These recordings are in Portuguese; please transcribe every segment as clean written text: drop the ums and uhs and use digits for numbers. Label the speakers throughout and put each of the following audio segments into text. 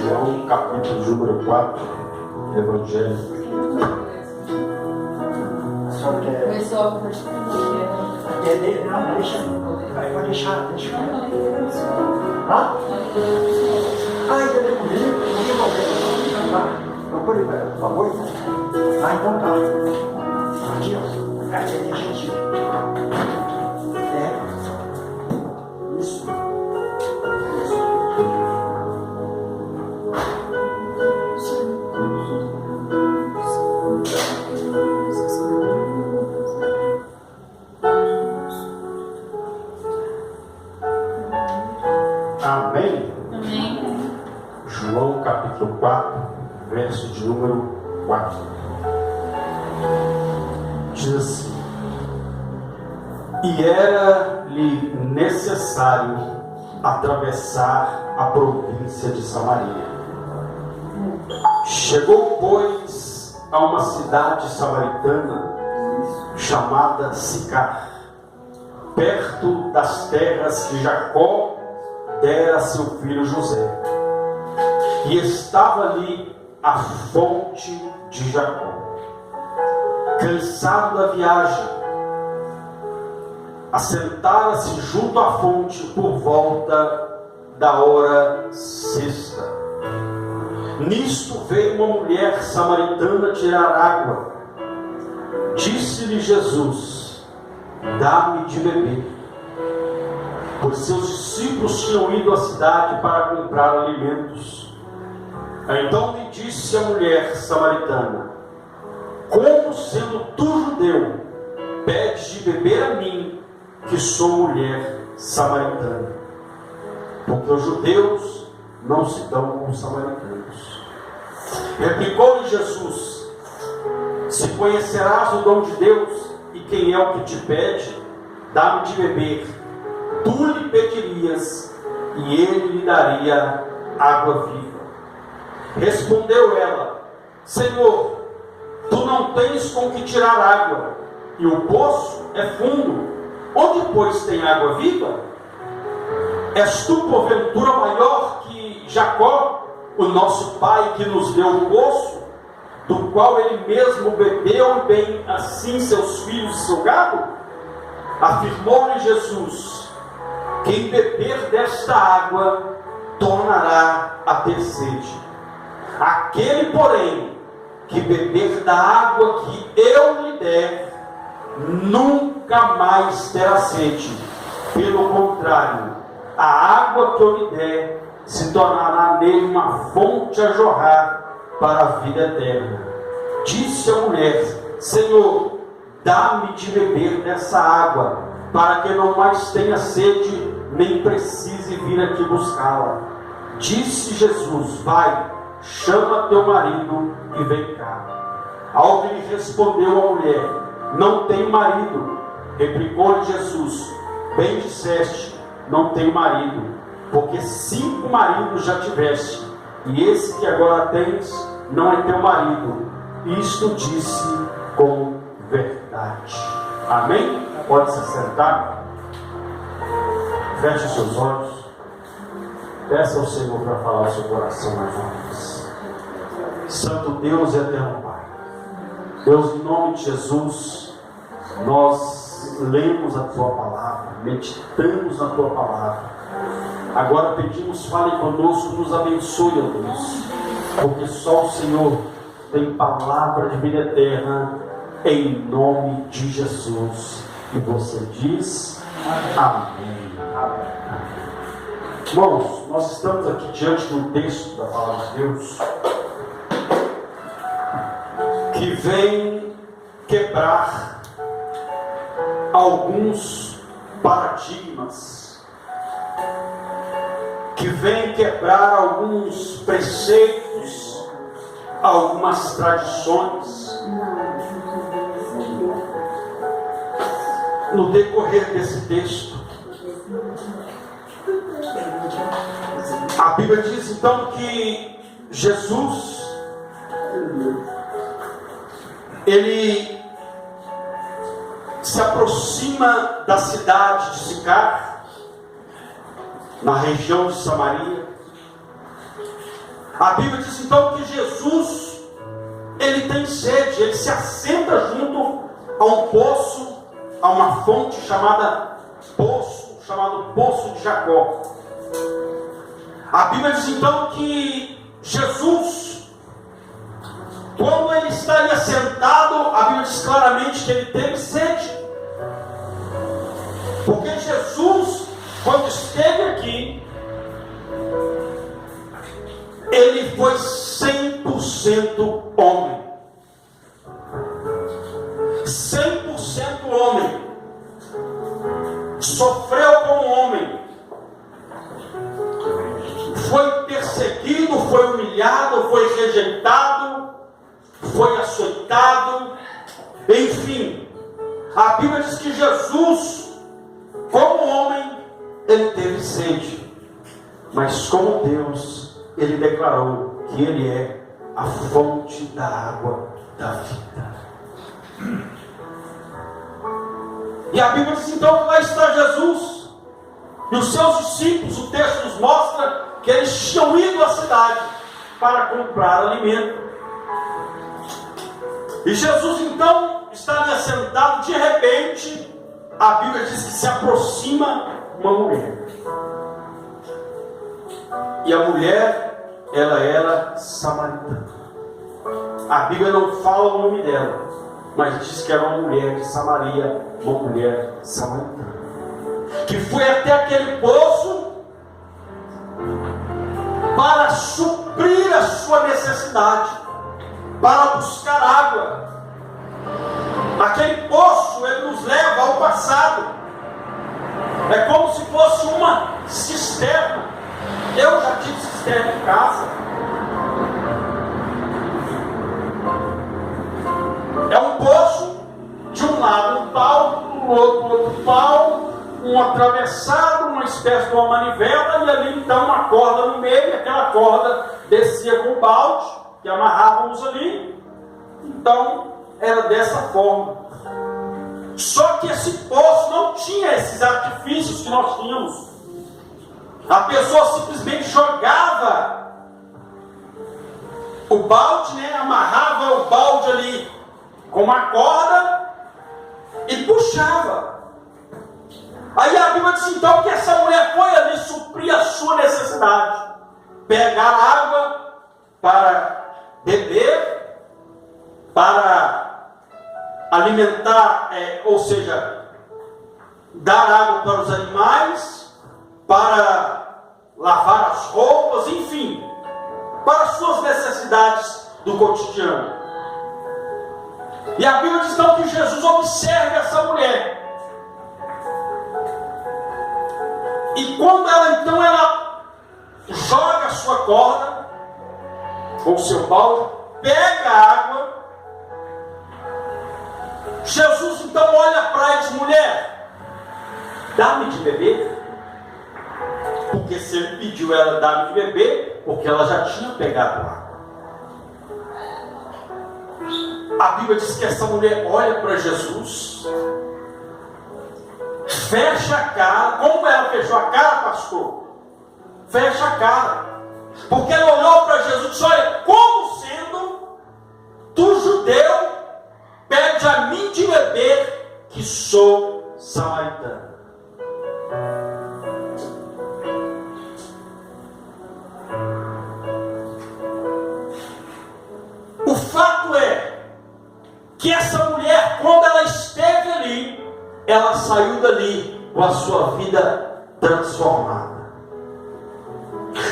Speaker 1: João, capítulo número 4, Evangelho.
Speaker 2: Só quer. Quer ler? Não, deixa. Vai deixar. Hã? Ainda lê comigo? Não tem problema. Tá? Procure, por favor. Então tá. Aqui, ó. Carta de gente. Isso.
Speaker 1: Amém?
Speaker 3: Amém.
Speaker 1: João capítulo 4, verso de número 4. Diz assim: e era-lhe necessário atravessar a província de Samaria. Chegou, pois, a uma cidade samaritana chamada Sicar, perto das terras que Jacó dera a seu filho José. E estava ali a fonte de Jacó. Cansado da viagem, assentara-se junto à fonte por volta da hora sexta. Nisto veio uma mulher samaritana tirar água. Disse-lhe Jesus: dá-me de beber. Pois seus discípulos tinham ido à cidade para comprar alimentos. Então lhe disse a mulher samaritana: como sendo tu judeu, pedes de beber a mim, que sou mulher samaritana? Porque os judeus não se dão com os samaritanos. Replicou-lhe Jesus: se conhecerás o dom de Deus, e quem é o que te pede, dá-me de beber, tu lhe pedirias, e ele lhe daria água viva. Respondeu ela: Senhor, tu não tens com que tirar água, e o poço é fundo. Onde, pois, tem água viva? És tu, porventura, maior que Jacó, o nosso pai, que nos deu o poço, do qual ele mesmo bebeu, e bem assim seus filhos e seu gado? Afirmou-lhe Jesus: quem beber desta água tornará a ter sede. Aquele, porém, que beber da água que eu lhe der, nunca mais terá sede. Pelo contrário, a água que eu lhe der se tornará nele uma fonte a jorrar para a vida eterna. Disse a mulher: Senhor, dá-me de beber dessa água, para que não mais tenha sede, nem precise vir aqui buscá-la. Disse Jesus: vai, chama teu marido e vem cá. Ao que lhe respondeu a mulher: não tenho marido. Replicou-lhe Jesus: bem disseste, não tenho marido, porque 5 maridos já tiveste, e esse que agora tens não é teu marido. Isto disse com verdade. Amém? Pode se sentar. Feche seus olhos. Peça ao Senhor para falar o seu coração mais uma vez. Santo Deus e eterno Pai, Deus, em nome de Jesus, nós lemos a Tua palavra, meditamos na Tua palavra. Agora pedimos, fale conosco, nos abençoe, ó Deus, porque só o Senhor tem palavra de vida eterna, em nome de Jesus. E você diz amém. Amém. Irmãos, nós estamos aqui diante de um texto da palavra de Deus que vem quebrar alguns paradigmas, que vem quebrar alguns preceitos, algumas tradições. No decorrer desse texto, a Bíblia diz então que Jesus, ele se aproxima da cidade de Sicar, na região de Samaria, A Bíblia diz então que Jesus, ele tem sede, ele se assenta junto a um poço, a uma fonte chamado Poço de Jacó. A Bíblia diz então que Jesus, quando ele estaria sentado, a Bíblia diz claramente que ele teve sede. Porque Jesus, quando esteve aqui, ele foi 100% homem. 100% homem. Sofreu como homem. Foi perseguido, foi humilhado, foi rejeitado, foi açoitado. Enfim, a Bíblia diz que Jesus, como homem, ele teve sede. Mas como Deus, ele declarou que ele é a fonte da água da vida. E a Bíblia diz então que lá está Jesus e os seus discípulos. O texto nos mostra que eles tinham ido à cidade para comprar alimento. E Jesus então está ali sentado. De repente, a Bíblia diz que se aproxima uma mulher. E a mulher, ela era samaritana. A Bíblia não fala o nome dela, mas diz que era uma mulher de Samaria, uma mulher samaritana, que foi até aquele poço para suprir a sua necessidade, para buscar água. Aquele poço, ele nos leva ao passado. É como se fosse uma cisterna. Eu já tive cisterna em casa. É um poço, de um lado um pau, do outro pau, um atravessado, uma espécie de uma manivela, e ali então uma corda no meio, e aquela corda descia com o balde, que amarrávamos ali. Então, era dessa forma. Só que esse poço não tinha esses artifícios que nós tínhamos. A pessoa simplesmente jogava o balde, amarrava o balde ali com uma corda e puxava. Aí a Bíblia diz então que essa mulher foi ali suprir a sua necessidade, pegar água para beber, para alimentar, ou seja, dar água para os animais, para lavar as roupas, enfim, para as suas necessidades do cotidiano. E a Bíblia diz então que Jesus observa essa mulher. E quando ela joga a sua corda, ou o seu balde, pega a água, Jesus então olha para ela e diz: mulher, dá-me de beber. Porque se ele pediu ela dar-me de beber, porque ela já tinha pegado água. A Bíblia diz que essa mulher olha para Jesus, fecha a cara. Como ela fechou a cara, pastor? Fecha a cara. Porque ela olhou para Jesus e disse: olha, como sendo tu judeu, pede a mim de beber, que sou samaritana. O fato é que essa mulher, quando ela esteve ali, ela saiu dali com a sua vida transformada.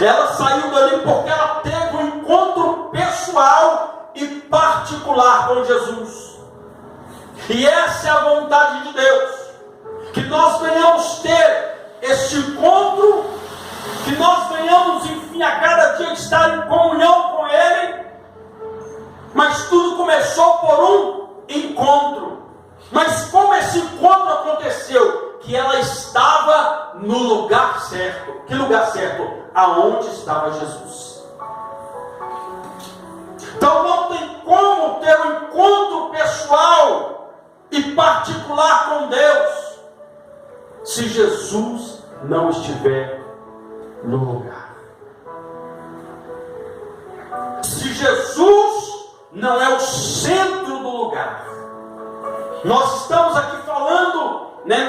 Speaker 1: Ela saiu dali porque ela teve um encontro pessoal e particular com Jesus. E essa é a vontade de Deus, que nós venhamos ter este encontro, que nós venhamos, enfim, a cada dia estar em comunhão com Ele. Mas tudo começou por um encontro. Mas como esse encontro aconteceu? Que ela estava no lugar certo. Que lugar certo? Aonde estava Jesus. Então não tem como ter um encontro pessoal e particular com Deus se Jesus não estiver no lugar. se Jesus não é o centro do lugar. Nós estamos aqui falando, né,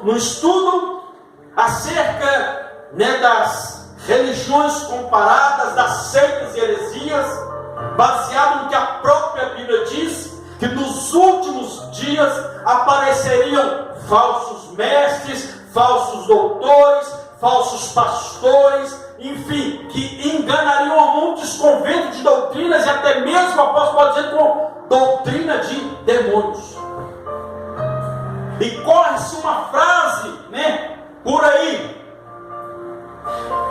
Speaker 1: no estudo acerca, né, das religiões comparadas, das seitas e heresias, baseado no que a própria Bíblia diz, que nos últimos dias apareceriam falsos mestres, falsos doutores, falsos pastores, enfim, que enganariam a muitos com vento de doutrinas, e até mesmo, o apóstolo pode dizer, com doutrina de demônios. E corre-se uma frase, né, por aí,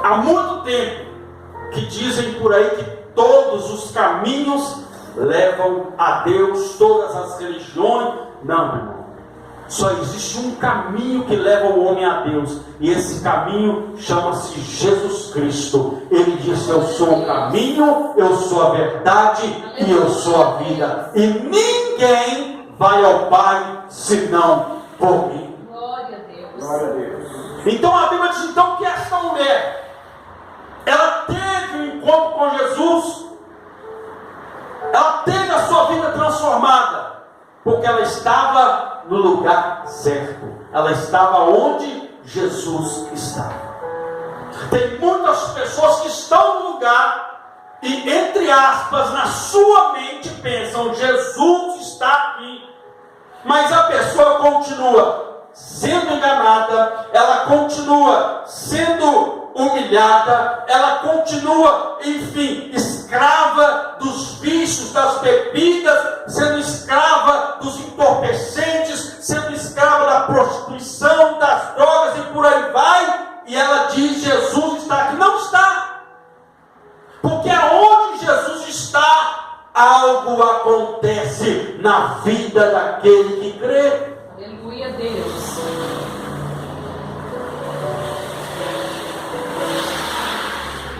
Speaker 1: há muito tempo, que dizem por aí que todos os caminhos levam a Deus, todas as religiões. Não, irmão. Só existe um caminho que leva o homem a Deus, e esse caminho chama-se Jesus Cristo. Ele disse: eu sou o caminho, eu sou a verdade e eu sou a vida, e ninguém vai ao Pai senão por mim.
Speaker 3: Glória a Deus.
Speaker 2: Glória a Deus.
Speaker 1: Então a Bíblia diz então que esta mulher, ela teve um encontro com Jesus, ela teve a sua vida transformada, porque ela estava no lugar certo, ela estava onde Jesus estava. Tem muitas pessoas que estão no lugar e, entre aspas, na sua mente pensam: Jesus está aqui, mas a pessoa continua sendo enganada, ela continua sendo humilhada, ela continua, enfim, escrava dos vícios, das bebidas, sendo escrava dos entorpecentes, sendo escrava da prostituição, das drogas e por aí vai. E ela diz: Jesus está aqui. Não está, porque aonde Jesus está, algo acontece na vida daquele que crê.
Speaker 3: Aleluia a Deus.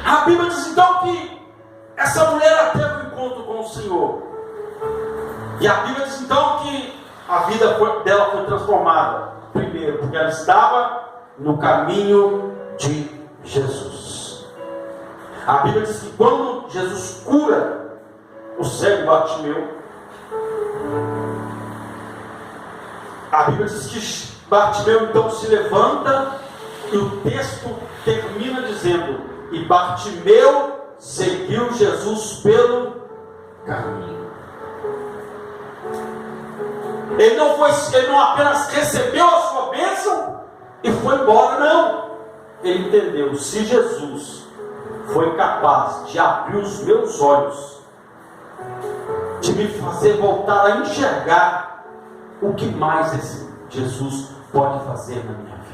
Speaker 1: A Bíblia diz então que essa mulher ela teve um encontro com o Senhor. E a Bíblia diz então que a vida dela foi transformada. Primeiro, porque ela estava no caminho de Jesus. A Bíblia diz que quando Jesus cura o cego Bartimeu, a Bíblia diz que Bartimeu então se levanta, e o texto termina dizendo: e Bartimeu seguiu Jesus pelo caminho. Ele não apenas recebeu a sua bênção e foi embora, não. Ele entendeu: se Jesus foi capaz de abrir os meus olhos, de me fazer voltar a enxergar, o que mais esse Jesus pode fazer na minha vida?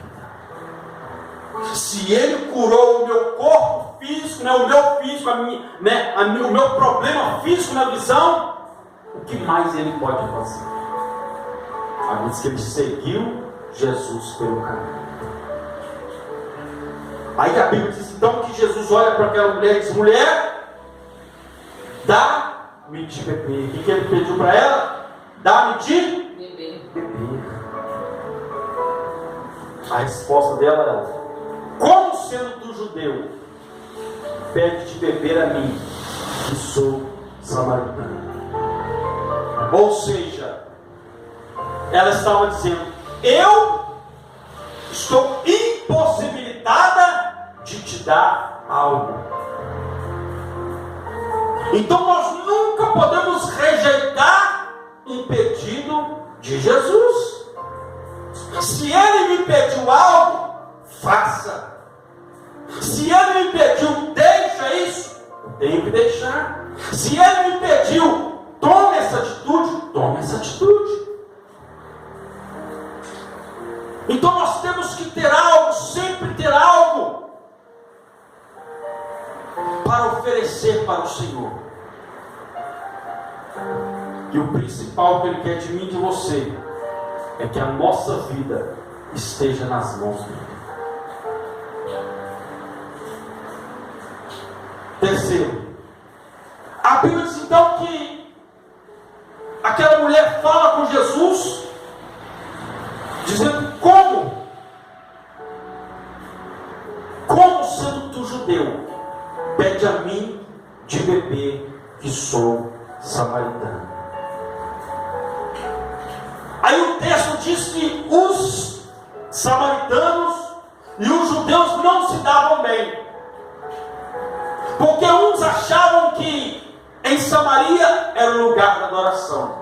Speaker 1: Se Ele curou o meu corpo físico, né, o meu físico, o meu problema físico na visão, o que mais Ele pode fazer? A Bíblia diz que ele seguiu Jesus pelo caminho. Aí a Bíblia diz então que Jesus olha para aquela mulher e diz: mulher, dá-me de beber. O que ele pediu para ela? Dá-me de beber. A resposta dela é: como sendo tu judeu, pede de beber a mim, que sou samaritana? Ou seja, ela estava dizendo: eu estou impossibilitada de te dar algo. Então nós nunca podemos rejeitar um pedido de Jesus. Se Ele me pediu algo, faça. Se Ele me pediu, deixa isso, eu tenho que deixar. Se Ele me pediu, tome essa atitude, tome essa atitude. Então nós temos que ter algo, sempre ter algo para oferecer para o Senhor. E o principal que Ele quer de mim e de você é que a nossa vida esteja nas mãos dEle. Terceiro, a Bíblia diz então que aquela mulher fala com Jesus, dizendo: como sendo tu judeu, pede a mim de beber, que sou samaritano. Aí o texto diz que os samaritanos e os judeus não se davam bem, porque uns achavam que em Samaria era o lugar da adoração,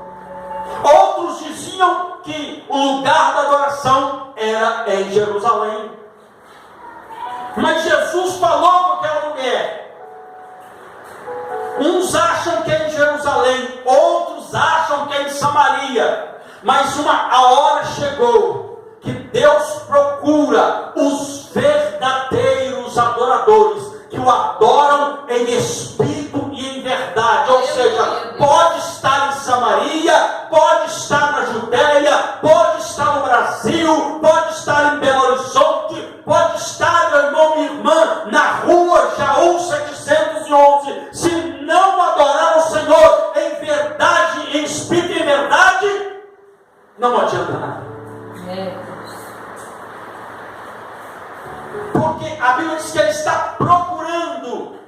Speaker 1: outros diziam que o lugar da adoração era em Jerusalém. Mas Jesus falou com aquela mulher: uns acham que é em Jerusalém, outros acham que é em Samaria, mas a hora chegou que Deus procura os verdadeiros adoradores, que o adoram em espírito e em verdade. Ou seja, pode estar em Samaria, pode estar na Judéia, pode estar no Brasil, pode estar em Belo Horizonte, pode estar, meu irmão, minha irmã, na rua Jaú 711. Se não adorar o Senhor em verdade, em espírito e em verdade, não adianta nada. Porque a Bíblia diz que Ele está procurando.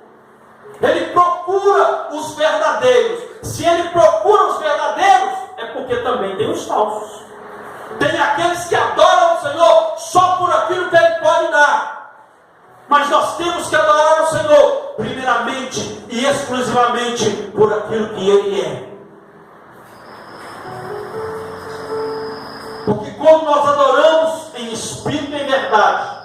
Speaker 1: Ele procura os verdadeiros. Se Ele procura os verdadeiros, é porque também tem os falsos. Tem aqueles que adoram o Senhor só por aquilo que Ele pode dar. Mas nós temos que adorar o Senhor primeiramente e exclusivamente por aquilo que Ele é. Porque quando nós adoramos em espírito e em verdade,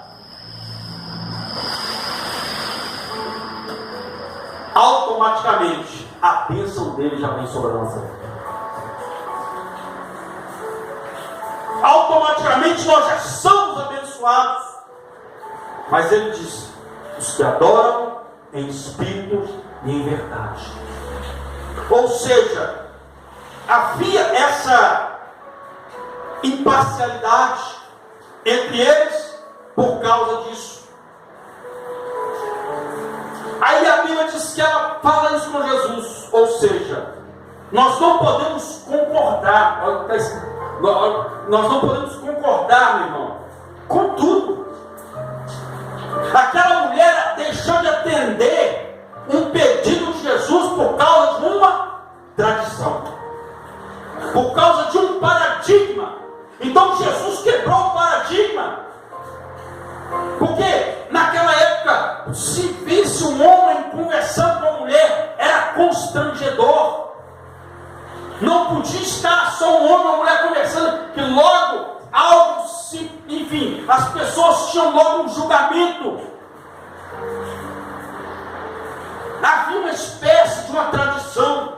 Speaker 1: automaticamente a bênção dele já vem sobre a nossa vida. Automaticamente nós já somos abençoados. Mas ele diz: os que adoram em espírito e em verdade. Ou seja, havia essa imparcialidade entre eles por causa disso. Aí a Bíblia diz que ela fala isso com Jesus. Ou seja, nós não podemos concordar. Nós não podemos concordar, meu irmão, com tudo. Aquela mulher deixou de atender um pedido de Jesus por causa de uma tradição, por causa de um paradigma. Então Jesus quebrou o paradigma. Porque naquela época, se visse um homem conversando com uma mulher, era constrangedor. Não podia estar só um homem e uma mulher conversando, que logo algo se... Enfim, as pessoas tinham logo um julgamento. Havia uma espécie de uma tradição.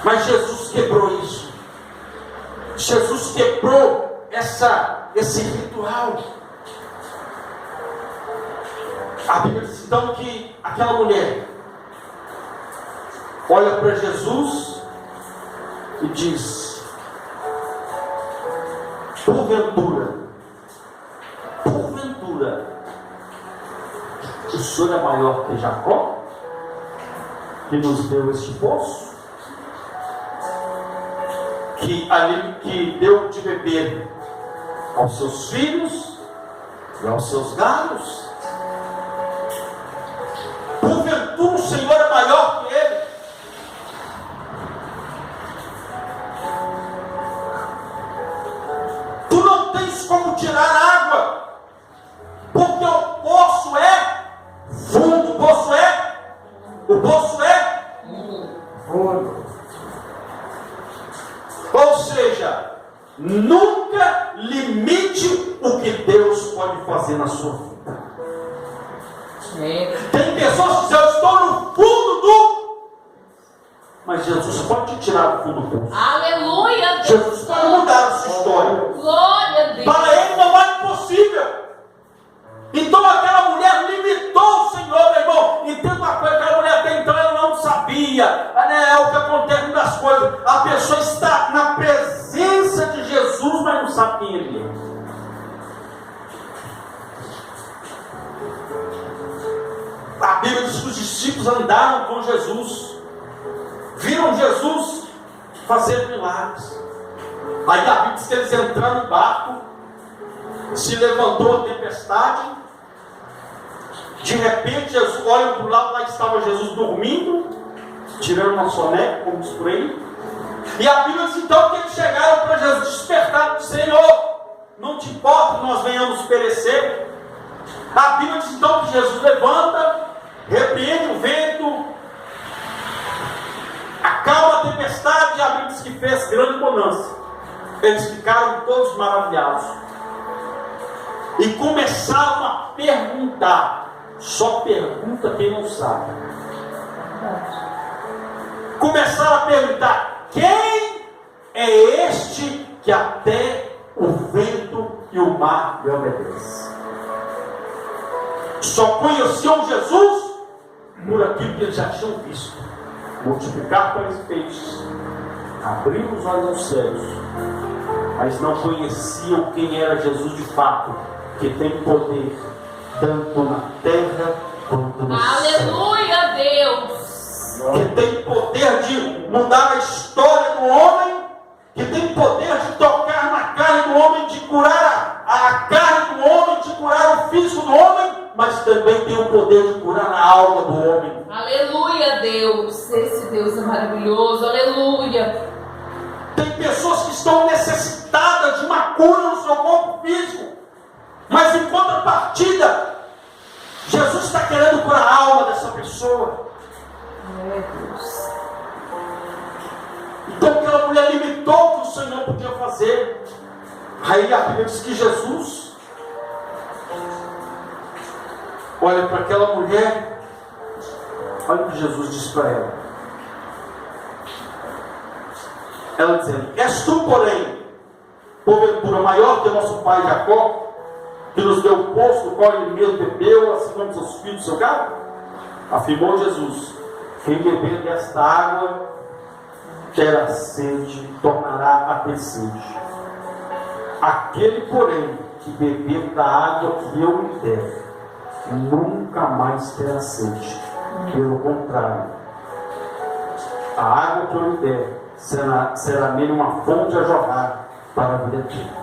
Speaker 1: Mas Jesus quebrou isso. Jesus quebrou esse ritual. A Bíblia diz então que aquela mulher olha para Jesus e diz: porventura, o Senhor é maior que Jacó, que nos deu este poço, que deu de beber aos seus filhos e aos seus gados? Porventura o Senhor é maior que ele? Tu não tens como tirar água, porque o poço é fundo. O poço é fundo. Ou seja, nunca limite o que Deus pode fazer na sua vida. Tem pessoas que dizem: eu estou no fundo do... Mas Jesus pode te tirar do fundo do poço.
Speaker 3: Aleluia, Deus.
Speaker 1: Jesus pode mudar a sua história.
Speaker 3: Glória a Deus.
Speaker 1: Para ele não é impossível. Então aquela mulher limitou o Senhor, meu irmão. Entenda uma coisa: aquela mulher até então ela não sabia. É o que acontece das coisas. A pessoa está na presença de Jesus, mas não sabe quem ele é. A Bíblia diz que os discípulos andaram com Jesus, viram Jesus fazer milagres. Aí a Bíblia diz que eles entraram no barco, se levantou a tempestade, De repente, Jesus olha para o lado, lá estava Jesus dormindo, tirando uma soneca, como diz por aí. E a Bíblia diz então que eles chegaram para Jesus despertar do Senhor. Não te importa que nós venhamos perecer. A Bíblia diz então que Jesus levanta, repreende o vento, acalma a tempestade, e a Bíblia diz que fez grande bonança. Eles ficaram todos maravilhados e começaram a perguntar. Só pergunta quem não sabe. Começaram a perguntar: quem é este que até o vento e o mar lhe obedecem? Só conheciam Jesus por aquilo que eles já tinham visto: multiplicar pães e peixes, abrir os olhos aos céus. Mas não conheciam quem era Jesus de fato, que tem poder tanto na terra quanto no céu.
Speaker 3: Aleluia, Deus.
Speaker 1: Que tem poder de mudar a história do homem, que tem poder de tocar na carne do homem, de curar a carne do homem, de curar o físico do homem, mas também tem o poder de curar a alma do homem.
Speaker 3: Aleluia, Deus. Esse Deus é maravilhoso. Aleluia.
Speaker 1: Tem pessoas que estão necessitadas de uma cura no seu corpo físico, mas em contrapartida, Jesus está querendo curar a alma dessa pessoa. Então aquela mulher limitou o que o Senhor podia fazer. Aí a Bíblia diz que Jesus olha para aquela mulher, olha o que Jesus diz para ela. Ela dizendo: és tu, porém, porventura maior que o nosso pai Jacó, que nos deu o poço do qual ele mesmo bebeu, assim como seus filhos do seu gado? Afirmou Jesus: quem beber desta água terá sede, tornará a ter sede. Aquele, porém, que beber da água que eu lhe der, nunca mais terá sede. Pelo contrário, a água que eu lhe der será nele uma fonte a jorrar para a vida eterna.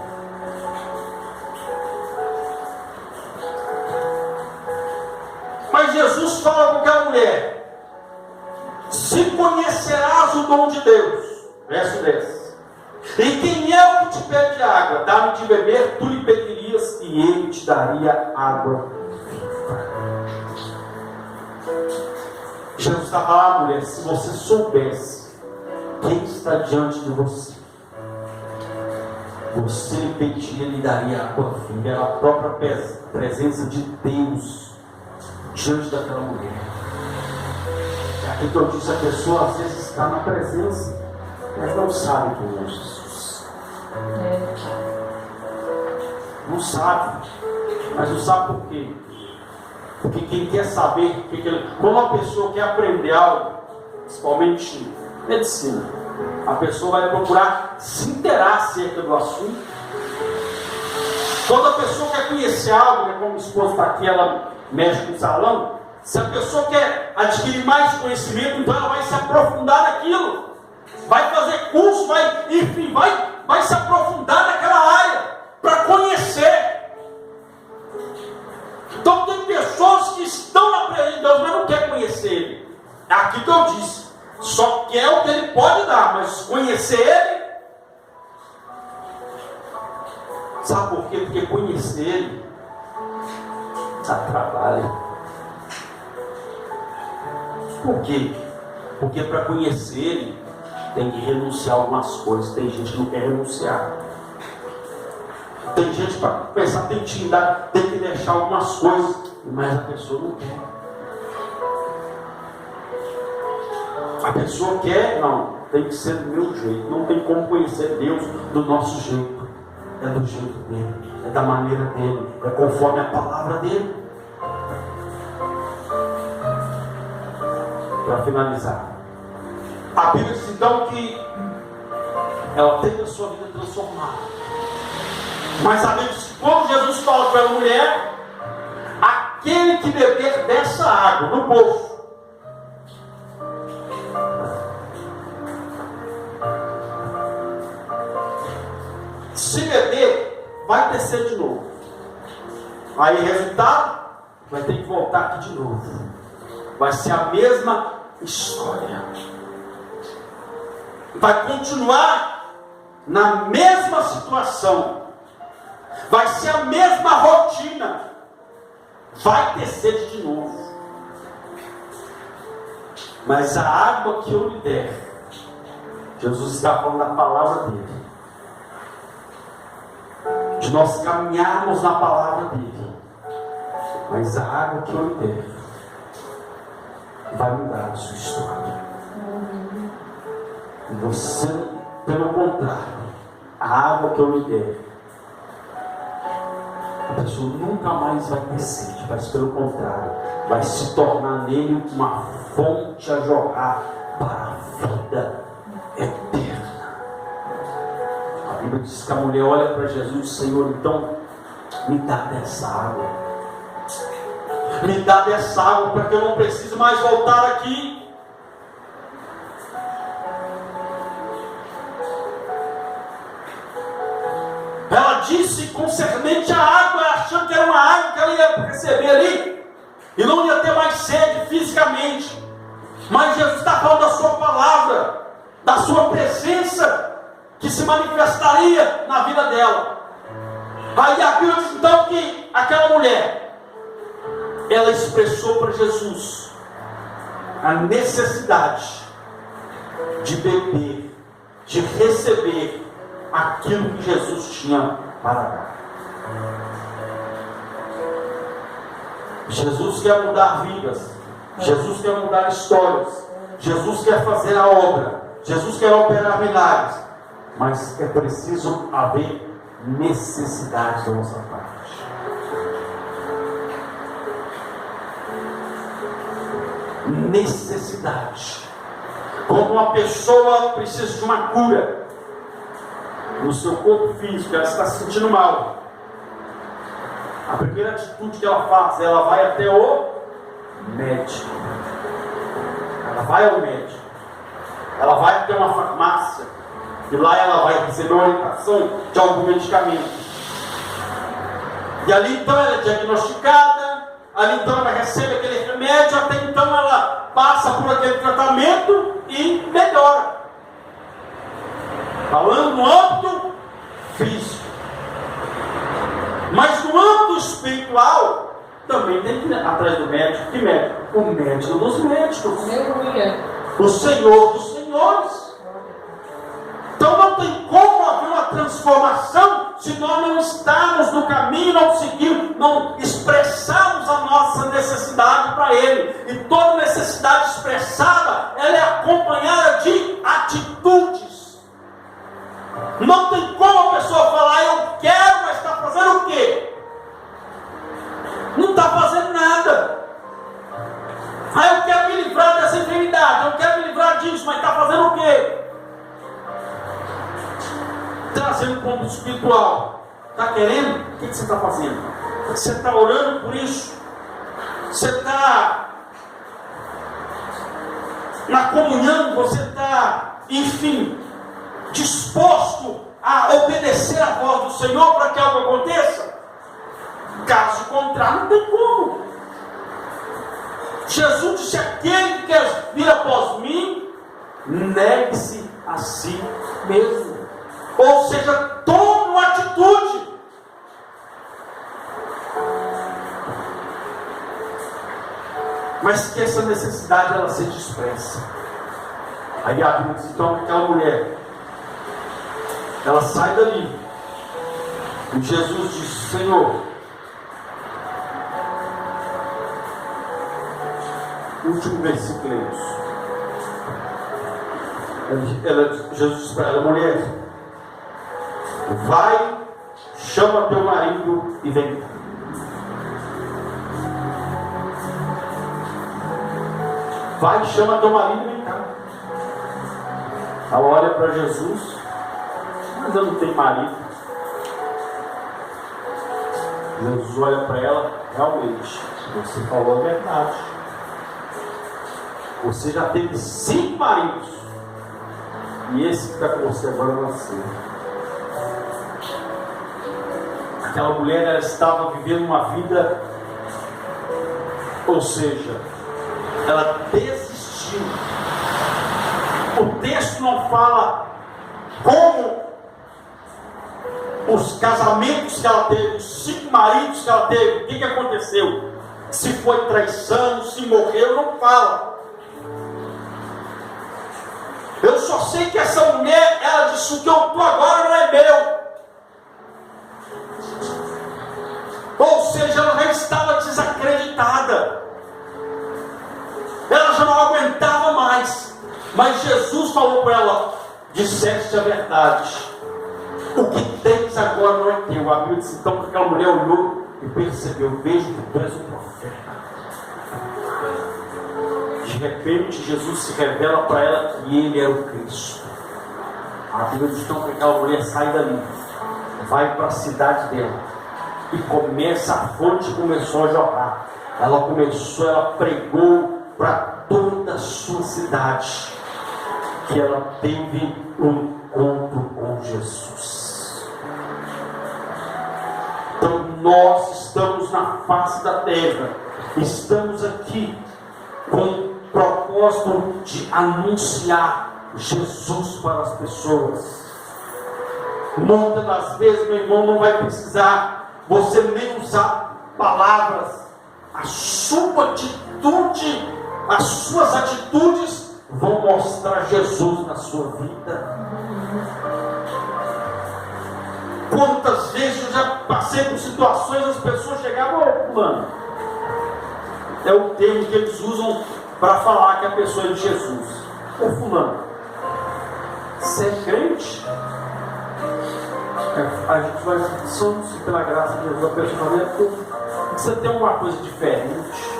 Speaker 1: Mas Jesus fala com aquela mulher: se conhecerás o dom de Deus, verso 10, e quem é o que te pede água, dá-me de beber, tu lhe pedirias e ele te daria água viva. Jesus está falando: mulher, se você soubesse quem está diante de você, você lhe pediria, lhe daria água viva. Era a própria presença de Deus diante daquela mulher. É aquilo que eu disse: a pessoa às vezes está na presença, mas não sabe quem é Jesus. Não sabe, mas não sabe por quê? Porque quem quer saber, quando uma pessoa quer aprender algo, principalmente medicina, a pessoa vai procurar se inteirar acerca do assunto. Quando a pessoa quer conhecer algo, como a esposa está aqui, ela mexe com o salão. Se a pessoa quer adquirir mais conhecimento, então ela vai se aprofundar naquilo, vai fazer curso, vai se aprofundar naquela área para conhecer. Então tem pessoas que estão na presença de Deus, mas não querem conhecer Ele. É aquilo que eu disse: só quer o que Ele pode dar, mas conhecer Ele, sabe por quê? Porque conhecer Ele dá trabalho. Por quê? Porque para conhecer Ele tem que renunciar a algumas coisas. Tem gente que não quer renunciar. Tem gente que para começar a ter intimidade tem que deixar algumas coisas, mas a pessoa não quer. A pessoa quer, não, tem que ser do meu jeito. Não tem como conhecer Deus do nosso jeito. É do jeito dele, é da maneira dele, é conforme a palavra dele. Para finalizar, a Bíblia diz então que ela teve a sua vida transformada. Mas a Bíblia diz que quando Jesus fala para a mulher: aquele que beber dessa água no poço, se beber, vai descer de novo. Aí resultado, vai ter que voltar aqui de novo. Vai ser a mesma história. Vai continuar na mesma situação. Vai ser a mesma rotina. Vai ter sede de novo. Mas a água que eu lhe der, Jesus está falando da palavra dele, de nós caminharmos na palavra dele. Mas a água que eu lhe der vai mudar a sua história. E você, pelo contrário, a água que eu lhe der, a pessoa nunca mais vai ter sede, mas pelo contrário, vai se tornar nele uma fonte a jorrar para a vida eterna. A Bíblia diz que a mulher olha para Jesus: Senhor, então me dá dessa água. Me dá dessa água para que eu não precise mais voltar aqui. Ela disse concernente à água, achando que era uma água que ela ia receber ali, e não ia ter mais sede fisicamente. Mas Jesus está falando da sua palavra, da sua presença, que se manifestaria na vida dela. Aí a Bíblia diz então que aquela mulher, ela expressou para Jesus a necessidade de beber, de receber aquilo que Jesus tinha para dar. Jesus quer mudar vidas, Jesus quer mudar histórias, Jesus quer fazer a obra, Jesus quer operar milagres, mas é preciso haver necessidade da nossa parte. Necessidade. Como uma pessoa precisa de uma cura no seu corpo físico, ela está se sentindo mal. A primeira atitude que ela faz, ela vai até o médico. Ela vai ao médico. Ela vai até uma farmácia. E lá ela vai receber uma orientação de algum medicamento. E ali então ela é diagnosticada. Ali então ela recebe aquele remédio. Até então ela passa por aquele tratamento e melhora. Falando no âmbito físico. Mas no âmbito espiritual, também tem que ir atrás do médico. Que médico? O médico dos médicos. O Senhor dos senhores. Então não tem como haver uma transformação se nós não estarmos no caminho, não seguirmos, não expressarmos a nossa necessidade para Ele. E toda necessidade expressada, ela é acompanhada de atitudes. Não tem como a pessoa falar: eu quero, mas está fazendo o quê? Não está fazendo nada. Eu quero me livrar dessa enfermidade, eu quero me livrar disso, mas está fazendo o quê? Trazendo como espiritual. Está querendo? O que você está fazendo? Você está orando por isso? Você está na comunhão? Você está, enfim, disposto a obedecer a voz do Senhor para que algo aconteça? Caso contrário, não tem como. Jesus disse: aquele que quer vir após mim, negue-se a si mesmo. Ou seja, tome uma atitude. Mas que essa necessidade ela seja expressa. Aí a Bíblia diz então que aquela mulher, ela sai dali. E Jesus diz: Senhor, último versículo é isso. Jesus diz para ela: mulher, vai, chama teu marido e vem. Vai, chama teu marido e vem cá. Ela olha para Jesus: mas eu não tenho marido. Jesus olha para ela: realmente, você falou a verdade. Você já teve 5 maridos. E esse que está com você agora é você. Aquela mulher, ela estava vivendo uma vida Ou seja, ela desistiu. O texto não fala como os casamentos que ela teve, os 5 maridos que ela teve, o que aconteceu? Se foi traição, se morreu, não fala. Eu só sei que essa mulher, ela disse: o que eu estou agora não é meu. Ou seja, ela já estava desacreditada. Ela já não aguentava mais. Mas Jesus falou para ela: disseste a verdade. O que tens agora não é teu. A Bíblia diz então que aquela mulher olhou e percebeu: vejo que tu és um profeta. De repente Jesus se revela para ela que ele é o Cristo. A Bíblia diz então que aquela mulher sai dali, vai para a cidade dela, e começa, a fonte começou a jorrar. Ela pregou para toda a sua cidade que ela teve um encontro com Jesus. Então nós estamos na face da terra, estamos aqui com o propósito de anunciar Jesus para as pessoas. Muitas das vezes, meu irmão, não vai precisar você nem usar palavras. A sua atitude, as suas atitudes vão mostrar Jesus na sua vida. Quantas vezes eu já passei por situações, as pessoas chegavam: ô fulano, é o termo que eles usam para falar que a pessoa é de Jesus. Ô fulano, você é crente? A gente vai somos pela graça de Deus, a pessoa você tem uma coisa diferente,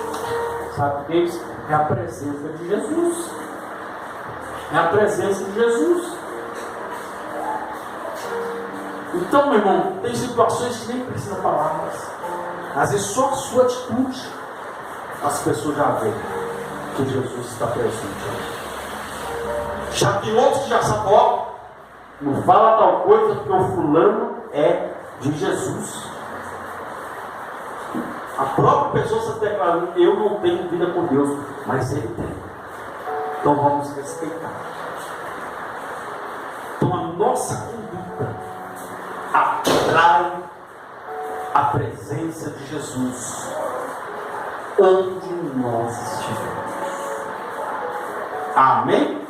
Speaker 1: sabe? Porque é a presença de Jesus. É a presença de Jesus. Então, meu irmão, tem situações que nem precisam palavras. Às vezes só a sua atitude, as pessoas já veem que Jesus está presente. Já tem outros que já sabem: ó, não fala tal coisa porque o fulano é de Jesus. A própria pessoa está declarando: eu não tenho vida com Deus, mas ele tem. Então vamos respeitar. Então a nossa conduta atrai a presença de Jesus onde nós estivermos. Amém?